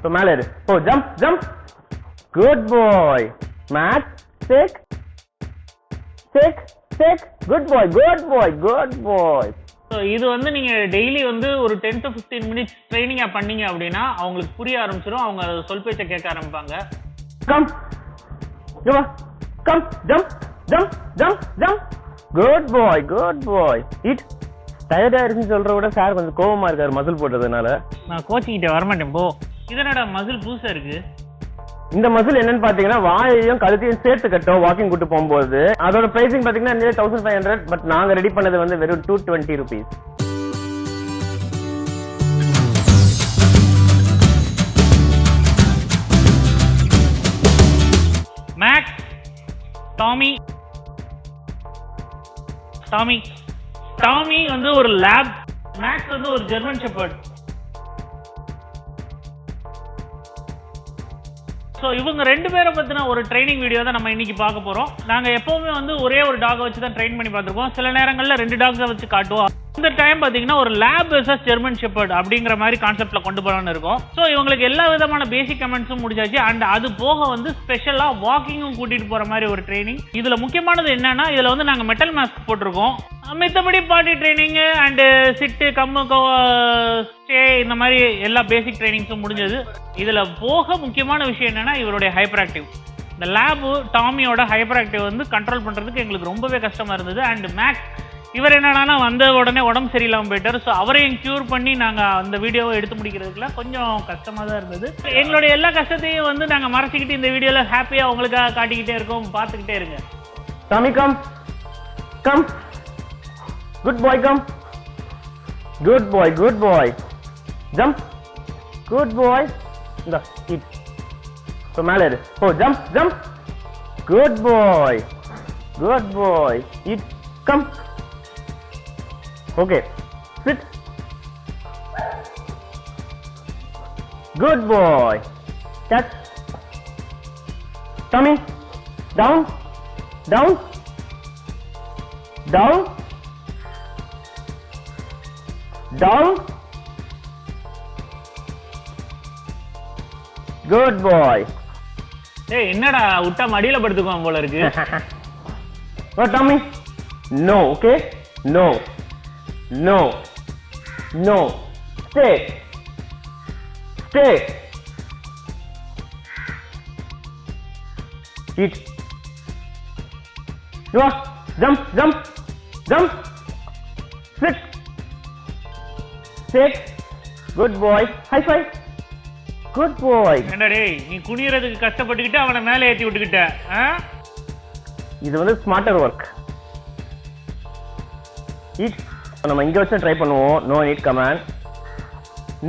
So மேல இரு. Oh, jump, jump. Good boy. Max, stick. Stick, stick. Good boy, good boy, good boy. So இது வந்து நீங்கள் daily வந்து ஒரு 10 to 15 மினிட்ஸ் ட்ரைனிங்காக பண்ணீங்க அப்படின்னா அவங்களுக்கு புரிய ஆரம்பிச்சிடும். அவங்க சொல் பேச்சை கேட்க ஆரம்பிப்பாங்க. Come. Come, jump, jump, jump, jump. Good boy, good boy. Eat. டயர்டா இருக்குன்னு சொல்ற விட சார் கொஞ்சம் கோவமா இருக்காரு மசில் போட்டதுனால. நான் கோச்சிக்கிட்டே வரமாட்டேன் போ. இதனடா மசில் புதுசா இருக்கு. இந்த மசில் என்னன்னு பாத்தீங்கன்னா வாயையும் கழுத்தையும் சேர்த்து கட்டும் வாக்கிங் கூட்டு போகும்போது. அதோட பிரைசிங் பாத்தீங்கன்னா 1500, பட் நாங்க ரெடி பண்ணது வந்து வெறும் 220 rupees. மேக்ஸ், டாமி வந்து ஒரு லேப், மேக்ஸ் வந்து ஒரு ஜெர்மன் ஷெப்பர்ட். ஸோ இவங்க 2 பேரை பற்றின ஒரு ட்ரைனிங் வீடியோ தான் நம்ம இன்னைக்கு பார்க்க போகிறோம். நாங்கள் எப்போவுமே வந்து ஒரே ஒரு டாகை வச்சு தான் ட்ரெயின் பண்ணி பார்த்துருக்கோம். சில நேரங்களில் 2 டாக்ஸை வச்சு காட்டுவோம். இந்த டைம் பார்த்தீங்கன்னா ஒரு லேப் வெர்சஸ் ஜெர்மன் ஷெப்பர்ட் அப்படிங்கிற மாதிரி கான்செப்டில் கொண்டு போகலான்னு இருக்கும். ஸோ இவங்களுக்கு எல்லா விதமான பேசிக் கமெண்ட்ஸும் முடிச்சாச்சு. அண்ட் அது போக வந்து ஸ்பெஷலாக வாக்கிங்கும் கூட்டிகிட்டு போகிற மாதிரி ஒரு ட்ரைனிங். இதில் முக்கியமானது என்னன்னா, இதில் வந்து நாங்கள் மெட்டல் மாஸ்க் போட்டிருக்கோம். மித்தபடி body training and sit come stay இந்த மாதிரி எல்லா பேசிக் ட்ரைனிங்ஸும் முடிஞ்சது. இதில் போக முக்கியமான விஷயம் என்னன்னா இவருடைய ஹைப்பர் ஆக்டிவ். இந்த லேபு டாமியோட ஹைப்பர் ஆக்டிவ் வந்து கண்ட்ரோல் பண்ணுறதுக்கு எங்களுக்கு ரொம்பவே கஷ்டமாக இருந்தது. அண்ட் மேக்ஸ் இவர் என்னன்னா வந்த உடனே உடம்பு சரியில்லாமல் போயிட்டார். ஸோ அவரையும் க்யூர் பண்ணி நாங்கள் அந்த வீடியோவை எடுத்து முடிக்கிறதுக்குல கொஞ்சம் கஷ்டமாக தான் இருந்தது. எங்களுடைய எல்லா கஷ்டத்தையும் வந்து நாங்கள் மறைச்சிக்கிட்டு இந்த வீடியோவில் ஹாப்பியாக உங்களுக்காக காட்டிக்கிட்டே இருக்கோம். பார்த்துக்கிட்டே இருங்க. Tommy come come. Good boy, come. Good boy, good boy. Jump. Good boy. The eat. So மேல இரு. Oh, jump, jump. Good boy. Good boy. Eat. Come. Okay. Sit. Good boy. Catch. Tummy. Down. Down. Down. Down. Good boy. ஏய் என்னடா உட்டா மடியில படுத்துக்குவான் போல இருக்கு. No tummy. No, okay? No. No. No. Stay. Stay. Eat. Go. Jump, jump. Jump. Sit. Sit. Good boy. High five. Good boy. என்னடா டேய் நீ குனியறதுக்கு கஷ்டப்பட்டுக்கிட்டு அவனை மேலே ஏத்தி விட்டுக்கிட்ட. இது வந்து ஸ்மார்ட்டர் ஒர்க். ஈட். நம்ம இங்க வச்சு ட்ரை பண்ணுவோம். No need command.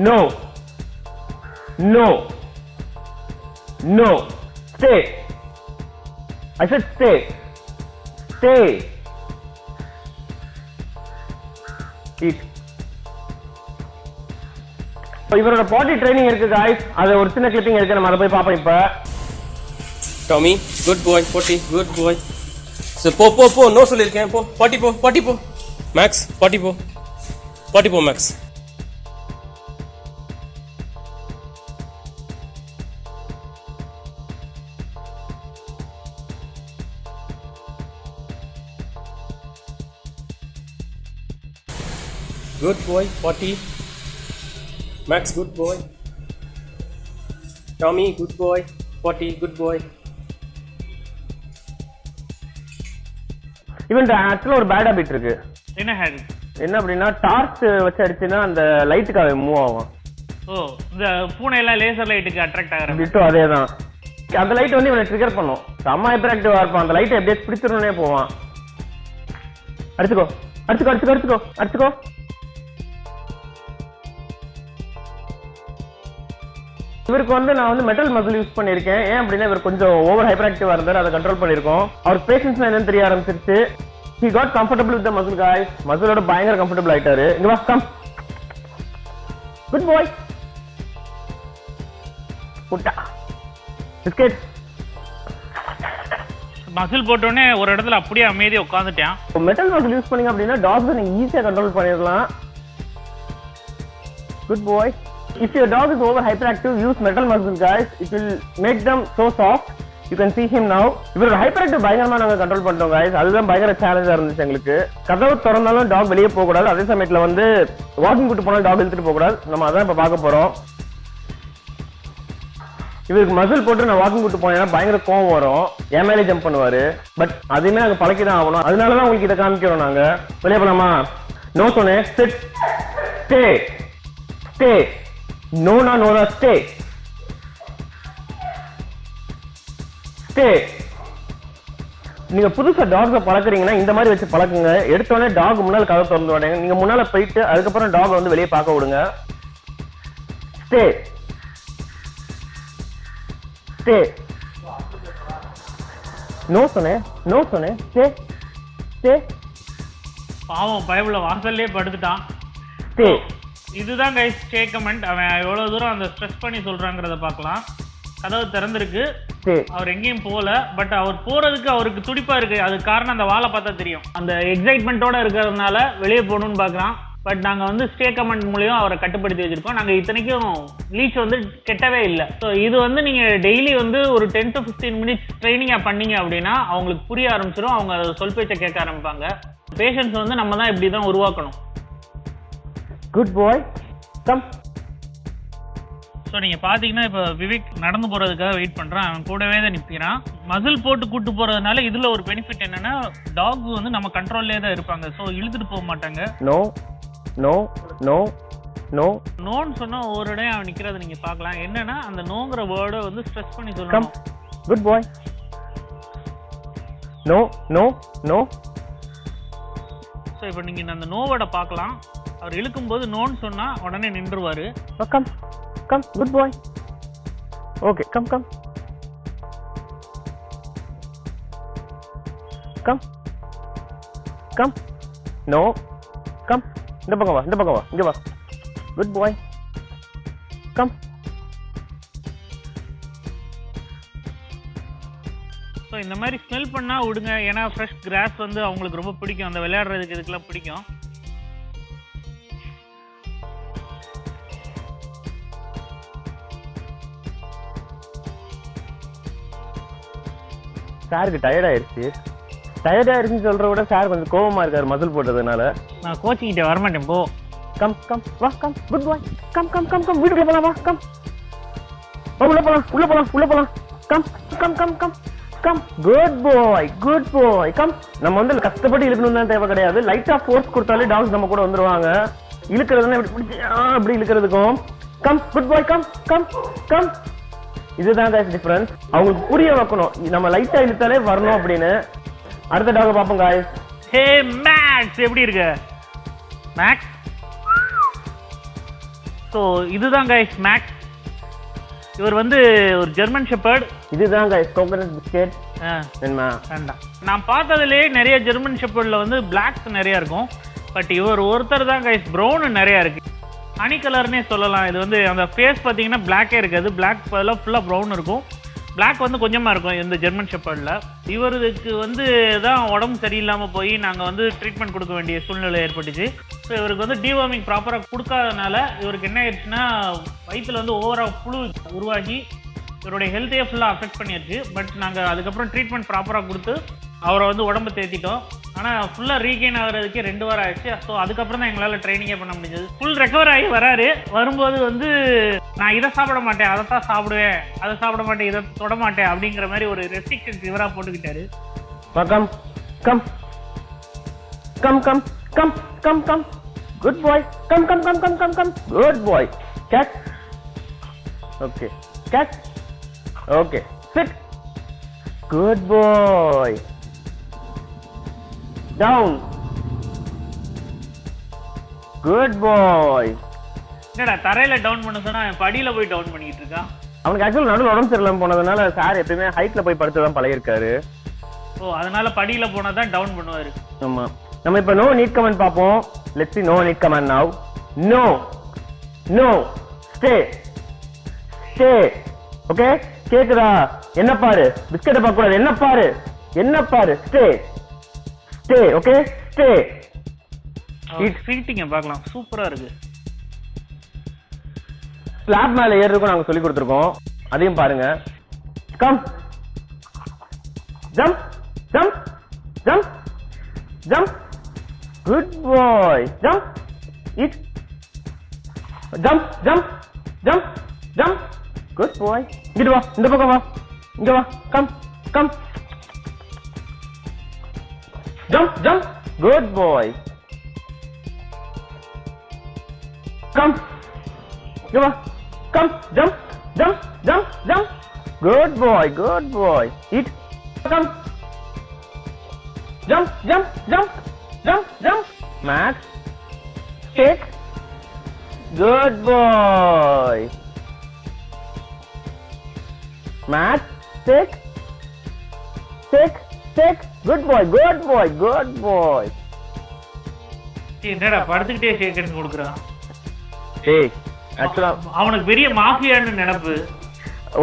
No. No. No. Stay. I said stay. Stay. Eat. இவரோட பாடி ட்ரைனிங் இருக்கு गाइस. அது ஒரு சின்ன கிளிப்பிங் இருக்கு. நம்ம அத போய் பாப்போம் இப்ப. டாமி குட் பாய். போட்டி குட் பாய். சோ போ நோ சொல்லிருக்கேன். போ பாட்டி போ. மேக்ஸ் பாட்டி போ maths. Good boy, potty. Max, good boy. Tommy, good boy. Potty, good boy. இவன் ஆக்சுவலா ஒரு பேட் ஹாபிட் இருக்கு. என்ன ஹேட்? என்ன அப்படின்னா டார்ச் வச்சு அடிச்சுன்னா அந்த லைட்டுக்காக மூவ் ஆகும். ஓ இந்த பூனை எல்லாம் லேசர் லைட்டுக்கு அட்ராக்ட் ஆகுற டிட்டோ அதேதான். அந்த லைட் வந்து இவனை ட்ரிகர் பண்ணும். செம்ம ஹைப்பர் ஆக்டிவா இருப்பான். அந்த லைட்டை எப்படியே பிடிச்சிடனே போவான். அடிச்சுக்கோ. இவருக்கு வந்து நான் வந்து மெட்டல் மசில் யூஸ் பண்ணிருக்கேன். ஏன் அப்படின்னா இவர் கொஞ்சம் ஓவர் ஹைப்பர் ஆக்டிவா இருந்தாரு. அதை கண்ட்ரோல் பண்ணிருக்கோம். அவர் பேஷன்ஸ் என்னன்னு தெரிய ஆரம்பிச்சிருச்சு. he got comfortable with the muscle guys. மசிலோட பயங்கர கம்ஃபர்டபிள் ஆயிட்டாரு. இங்க வா கம். குட் பாய். புட்டா பிஸ்கட். மசில் போட்டோடனே ஒரு இடத்துல அப்படியே அமைதியா உட்காந்துட்டான். மெட்டல் மசில் யூஸ் பண்ணீங்க அப்படின்னா டாக்ஸ் நீங்க ஈஸியா கண்ட்ரோல் பண்ணிடலாம். Good bye. If your dog is over hyperactive, use metal muzzle, guys. It will make them so soft. You can see him now. இவரோட ஹைப்பராக்டிவ் பயங்கரமா நாங்க கண்ட்ரோல் பண்ணிட்டோம் guys. அதுதான் பயங்கர சேலஞ்சா இருந்துச்சு எங்களுக்கு. கதவு திறந்தாலும் டாக் வெளியே போக கூடாது. அதே சமயத்துல வந்து வாக்கிங் கூட்டு போனாலும் டாக் இழுத்துட்டு போக கூடாது. நம்ம அதான் இப்ப பார்க்க போறோம். இவருக்கு மசில் போட்டு நான் வாக்கிங் கூட்டு போனேன்னா பயங்கர கோவம் வரும். என் மேலே ஜம்ப் பண்ணுவாரு. பட் அதுமே நாங்க பழக்கிதான் ஆகணும். அதனாலதான் உங்களுக்கு இதை காமிக்கிறோம் நாங்க. வெளியே போலாமா? நோ சொன்னேன். Sit, stay, stay. நோனா நோனா ஸ்டே, ஸ்டே. நீங்க புதுசா டாக்ஸ பழக்குறீங்கன்னா இந்த மாதிரி வச்சு பழக்குங்க. எடுத்தோடனே டாக் முன்னால கதவை திறந்து விடுங்க. நீங்க முன்னால போயிட்டு அதுக்கப்புறம் டாக் வந்து வெளியே பார்க்க விடுங்க. Stay, stay. நோ சொன்னேன், நோ சொன்னேன். Stay, stay. பாவம் பயபுல வாசல்லே படுத்துட்டான். ஸ்டே. இதுதான் கைஸ் ஸ்டே கமெண்ட். அவன் எவ்வளவு தூரம் அந்த ஸ்ட்ரெஸ் பண்ணி சொல்றாங்கறத பார்க்கலாம். கதவு திறந்திருக்கு, அவர் எங்கேயும் போகல. பட் அவர் போறதுக்கு அவருக்கு துடிப்பா இருக்கு. அதுக்கு காரணம் அந்த வாழை பார்த்தா தெரியும். அந்த எக்ஸைட்மெண்ட்டோட இருக்கிறதுனால வெளியே போகணும்னு பார்க்குறான். பட் நாங்கள் வந்து ஸ்டே கமெண்ட் மூலியம் அவரை கட்டுப்படுத்தி வச்சிருக்கோம். நாங்கள் இத்தனைக்கும் லீச் வந்து கெட்டவே இல்லை. ஸோ இது வந்து நீங்கள் டெய்லி வந்து ஒரு 10 to 15 minutes ட்ரைனிங்காக பண்ணீங்க அப்படின்னா அவங்களுக்கு புரிய ஆரம்பிச்சிடும். அவங்க அதை சொல் பேச்சை கேட்க ஆரம்பிப்பாங்க. பேஷன்ஸ் வந்து நம்ம தான் இப்படி தான் உருவாக்கணும். Good boy, come. ஸோ நீங்கள் பார்த்தீங்கன்னா இப்போ விவேக் நடந்து போகிறதுக்காக வெயிட் பண்ணுறான். அவன் கூடவே தான் நிற்கிறான். மசில் போட்டு கூட்டு போகிறதுனால இதில் ஒரு பெனிஃபிட் என்னென்னா டாக் வந்து நம்ம கண்ட்ரோல்லே தான் இருப்பாங்க. ஸோ இழுத்துட்டு போக மாட்டாங்க. நோ நோ நோ நோ நோன்னு சொன்னால் ஒரு இடம் அவன் நிற்கிறத நீங்கள் பார்க்கலாம். என்னென்னா அந்த நோங்கிற வேர்டை வந்து ஸ்ட்ரெஸ் பண்ணி சொல்லணும். Good boy. No no no. So இப்போ நீங்கள் அந்த நோவோட பார்க்கலாம். அவர் இழுக்கும்போது நோன்னு சொன்னால் உடனே நின்றுவார். Come come. Good boy. Okay, come come come come. No, come. இந்த பக்கம் வா, இந்த பக்கம் வா, இங்க வா. Good boy, come. ஸோ இந்த மாதிரி ஸ்மெல் பண்ணால் விடுங்க. ஏன்னா ஃப்ரெஷ் கிராஸ் வந்து அவங்களுக்கு ரொம்ப பிடிக்கும். அந்த விளையாடுறதுக்கு இதுக்கெல்லாம் பிடிக்கும். சாருக்கு டயர்ட் ஆயிருச்சு. டயர்ட் ஆயிருச்சுன்னு சொல்ற விட சார் கொஞ்சம் கோவமா இருக்காரு மசில் போட்டதுனால. நான் கோச்சிக்கிட்ட வரமாட்டேன் போ. கம் கம் வா, come. Good boy, come come come come. வீட்டுக்குள்ள போலாம், வா, கம். உள்ள போலாம், உள்ள போலாம், உள்ள போலாம். Come come come come come. Good boy, good boy, come. நம்ம வந்து கஷ்டப்பட்டு இழுக்கணும் தான் தேவை கிடையாது. லைட்டா ஃபோர்ஸ் கொடுத்தாலே டாக்ஸ் நம்ம கூட வந்துருவாங்க. இழுக்கிறதுனா இப்படி பிடிச்சி அப்படி இழுக்கிறதுக்கும். Come. Good boy, come come come. இதுதான் guys டிஃபரன்ஸ். அவங்களுக்கு புரிய வைக்கணும் நம்ம லைட்டா இழுத்தாலே வரணும் அப்படின்னு. அடுத்த டாக பாப்போம் guys. ஹே மேக்ஸ், எப்படி இருக்கு மேக்ஸ்? ஸோ இதுதான் guys மேக்ஸ். இவர் வந்து ஒரு ஜெர்மன் ஷெப்பர்ட். இதுதான் guys கோகனட் பிஸ்கட். என்னமா வேண்டாம். நான் பார்த்ததுலேயே நிறைய ஜெர்மன் ஷெப்பர்ட்ல வந்து பிளாக்ஸ் நிறைய இருக்கும். பட் இவர் ஒருத்தர் தான் guys ப்ரௌன் நிறைய இருக்கு. ஹனி கலர்னே சொல்லலாம். இது வந்து அந்த ஃபேஸ் பார்த்தீங்கன்னா பிளாக்கே இருக்காது. பிளாக் பதிலாக ஃபுல்லாக ப்ரௌன் இருக்கும். பிளாக் வந்து கொஞ்சமாக இருக்கும் இந்த ஜெர்மன் ஷெப்பர்டில். இவருக்கு வந்து தான் உடம்பு சரியில்லாமல் போய் நாங்கள் வந்து ட்ரீட்மெண்ட் கொடுக்க வேண்டிய சூழ்நிலை ஏற்பட்டுச்சு. ஸோ இவருக்கு வந்து டிவார்மிங் ப்ராப்பராக கொடுக்காதனால இவருக்கு என்ன ஆயிடுச்சுன்னா வயிற்றில் வந்து ஓவராக புழு உருவாகி இவருடைய ஹெல்த்தையே ஃபுல்லாக அஃபெக்ட் பண்ணிடுச்சு. பட் நாங்கள் அதுக்கப்புறம் ட்ரீட்மெண்ட் ப்ராப்பராக கொடுத்து அவரை வந்து உடம்பு தேத்திட்டோம். ஆனால் ஃபுல்லாக ரீகெயின் ஆகிறதுக்கே 2 வாரம் ஆயிடுச்சு. ஸோ அதுக்கப்புறம் தான் எங்களால் ட்ரைனிங்கே பண்ண முடிஞ்சது. ஃபுல் ரெக்கவர் ஆகி வராரு. வரும்போது வந்து நான் இதை சாப்பிட மாட்டேன், அதை தான் சாப்பிடுவேன், அதை சாப்பிட மாட்டேன், இதை தொட மாட்டேன் அப்படிங்கிற மாதிரி ஒரு ரெஸ்ட்ரிக்ஷன்ஸ் இவராக போட்டுக்கிட்டாரு. Come come come come come come come. Good boy, come come come come come come. Good boy. Get. Okay, get. Okay, sit. Good boy. Down. Good boy. என்னடா தரையில டவுன் பண்ண சொன்னா படியில போய் டவுன் பண்ணிட்டு இருக்கான். அவனுக்கு ஆக்சுவலா நடுவில் உடம்பு சரியில்லாம போனதுனால சார் எப்பயுமே ஹைட்ல போய் படுத்து தான் பழகிருக்காரு. ஓ, அதனால படியில போனா தான் டவுன் பண்ணுவாரு. ஆமா. நம்ம இப்ப நோ நீட் கமெண்ட் பாப்போம். Let's see no need command now. No. No. Stay. Stay. Okay? கேக்குதா? என்ன பாரு? பிஸ்கட் பார்க்க கூடாது. என்ன பாரு? என்ன பாரு? Stay. Stay, okay? Stay. ஃபீட்டிங்க பார்க்கலாம். சூப்பரா இருக்கு. ஸ்லாப் மேல ஏறுறதுக்கும் நாங்க சொல்லி கொடுத்துருக்கோம், அதையும் பாருங்க. Come jump jump jump jump, good boy. Jump it, jump jump jump jump, good boy. இங்கிட்டு வா, இந்த பக்கம் வா, இங்க வா. Come come, jump jump, good boy. Come, இங்க வா. Come, jump jump jump jump, good boy good boy. It, come, jump jump jump jump jump, Max take, good boy. Max take take take, good boy good boy good boy. என்னடா படுத்துக்கிட்டே ஷேக் கொடுக்குறான்? ஏய் ஆக்சுவலா அவனுக்கு பெரிய மாஃபியான்னு நினைப்பு.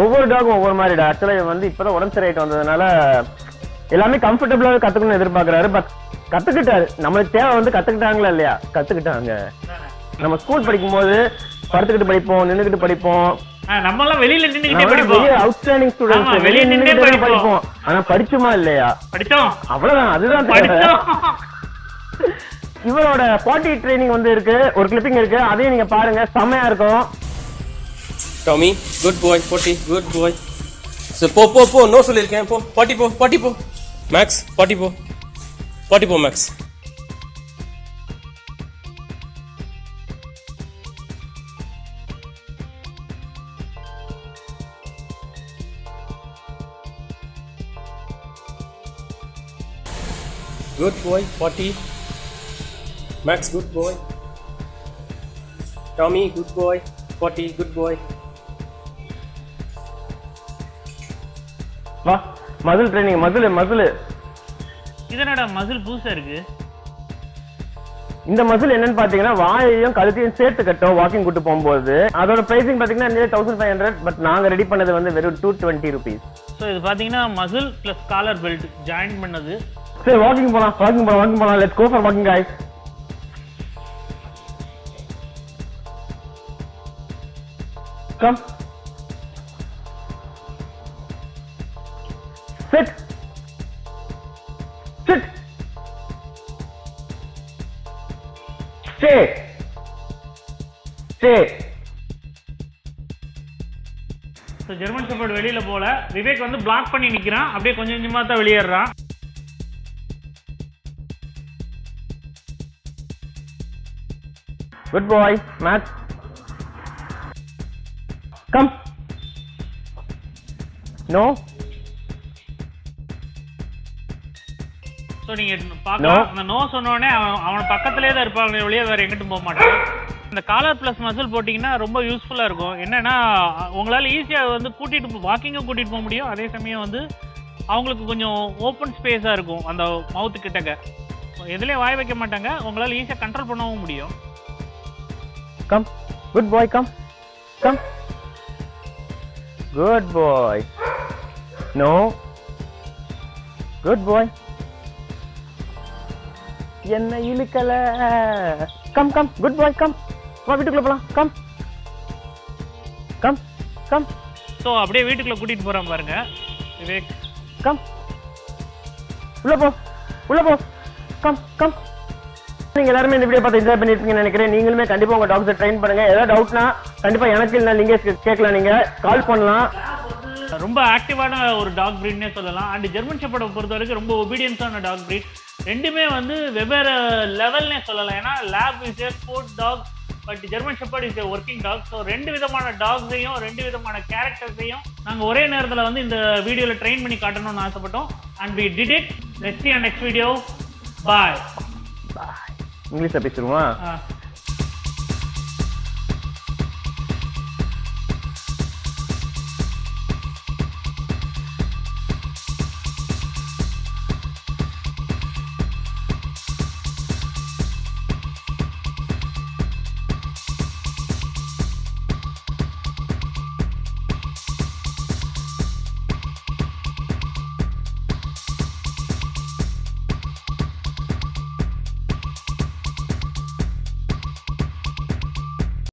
ஒவ்வொரு டாகும் ஒவ்வொரு மாதிரிடா. ஆக்சுவலா வந்து இப்பதான் உடம்பு சரியாயிட்டு வந்ததுனால எல்லாமே கம்ஃபர்டபுளாவே கத்துக்கணும்னு எதிர்பார்க்கறாரு. பட் கத்துக்கிட்டாரு. நம்மளுக்கு தேவை வந்து கத்துக்கிட்டாங்களா இல்லையா? கத்துக்கிட்டாங்க. நம்ம ஸ்கூல் படிக்கும் போது படுத்துக்கிட்டு படிப்போம், நின்னுக்கிட்டு படிப்போம். நம்ம எல்லாம் வெளியில நின்னுக்கிட்டே படிப்போம். அவுட்ஸ்டாண்டிங் ஸ்டூடண்ட்ஸ் வெளிய நின்னுக்கிட்டே படிப்போம். ஆனா படிச்சுமா இல்லையா? படிச்சோம், அவ்வளவுதான். அதுதான் படிச்சோம். இவரோட பாட்டி ட்ரைனிங் வந்து இருக்கு, ஒரு கிளிப்பிங் இருக்கு, அதையும் நீங்க பாருங்க, செமையா இருக்கும். டாமி குட் பாய், போட்டி குட் பாய். சரி போ போ போ, நோ சொல்லிருக்கேன். போ பாட்டி போ, பாட்டி போ. மேக்ஸ் பாட்டி போ, பாட்டி போ maths. Good boy, Potty. Max, good boy. Tommy, good boy. Potty, good boy. வா, மசில் ட்ரைனிங், மசில். இதனடா மசில் புதுசா இருக்கு. இந்த மசில் என்னன்னு பாத்தீங்கன்னா வாயையும் கழுத்தையும் சேர்த்து கட்டும் வாக்கிங் கூட்டு போகும்போது. அதோட பிரைசிங் பாத்தீங்கன்னா 1500, பட் நாங்க ரெடி பண்ணது வந்து வெறும் 220 rupees. ஸோ இது பாத்தீங்கன்னா muscle plus collar belt join பண்ணது. சரி வாக்கிங் போலாம். Let's go for walking guys. Come, sit sit, stay stay. So German shepherd வெளியில போல, விவேக் வந்து பிளாக் பண்ணி நிக்கிறான். அப்படியே கொஞ்சம் கொஞ்சமா தான் வெளியேறான். Good boy, Matt. Come. No. So நீங்க பார்க்கலாம், அந்த நோ சொன்ன உடனே அவன் பக்கத்துலேயே தான் இருப்பாங்க, வெளியே வேற எங்கிட்டும் போக மாட்டாங்க. இந்த காலர் பிளஸ் மசில் போட்டிங்கன்னா ரொம்ப யூஸ்ஃபுல்லாக இருக்கும். என்னன்னா உங்களால் ஈஸியாக வந்து வாக்கிங்கும் கூட்டிகிட்டு போக முடியும். அதே சமயம் வந்து அவங்களுக்கு கொஞ்சம் ஓப்பன் ஸ்பேஸாக இருக்கும் அந்த மவுத்து கிட்டக்க. எதுலேயும் வாய் வைக்க மாட்டாங்க, உங்களால் ஈஸியாக கண்ட்ரோல் பண்ணவும் முடியும். Come, good boy, come. Good boy. No. Good boy. என்ன இழுக்கல. Come, good boy, come. வா வீட்டுக்குள்ள போலாம். Come. ஸோ அப்படியே வீட்டுக்குள்ள கூட்டிட்டு போறான் பாருங்க விவேக். Come. உள்ள போ. Come. நீங்க எல்லாரும் இந்த வீடியோ பார்த்து என்ஜாய் பண்ணிருப்பீங்கன்னு நினைக்கிறேன். நீங்களுமே கண்டிப்பா உங்க டாக்ஸை ட்ரெயின் பண்ணுங்க. ஏதாவது டவுட்னா கண்டிப்பா எனக்கு இல்ல நீங்க கேட்கலாம், நீங்க கால் பண்ணலாம். ரொம்ப ஆக்டிவான ஒரு டாக் பிரீட்னே சொல்லலாம். அண்ட் ஜெர்மன் ஷெப்பர்டை பொறுத்த வரைக்கும் ரொம்ப ஒபீடியன்ஸான டாக் பிரீட். ரெண்டுமே வந்து வெவ்வேறு லெவல்னே சொல்லலாம். ஏன்னா lab is a sport dog, but German shepherd is a working dog. So ரெண்டு விதமான டாக்ஸையும் ரெண்டு விதமான கேரக்டர்ஸையும் நாங்கள் ஒரே நேரத்தில் வந்து இந்த வீடியோவில் ட்ரெயின் பண்ணி காட்டணும்னு ஆசைப்பட்டோம். And we did it. Let's see you on next video. Bye. இங்கிலீஷ்ல பேசுவோமா?